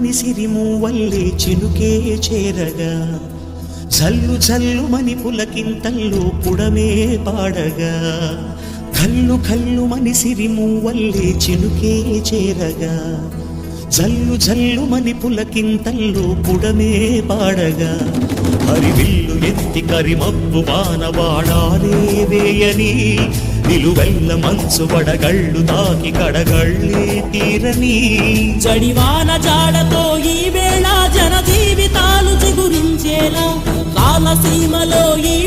మని సిరిమూవల్లే చినుకే చేరగా జల్లు జల్లు మని పులకింతల్లో పుడమే పాడగా కల్లు కల్లు మని సిరిమూవల్లే చినుకే చేరగా జల్లు జల్లు మని పులకింతల్లో పుడమే పాడగా హరివిల్లు ఎత్తి కరిమబ్బు వానవాడాలే వేయని నిలువెల్ల మంచు వడగళ్ళు తాకి కడగళ్ళే తీరని జడివాన జాడతో ఈ వేళ జన జీవితాలు చిగురించేలా కాలసీమలో ఈ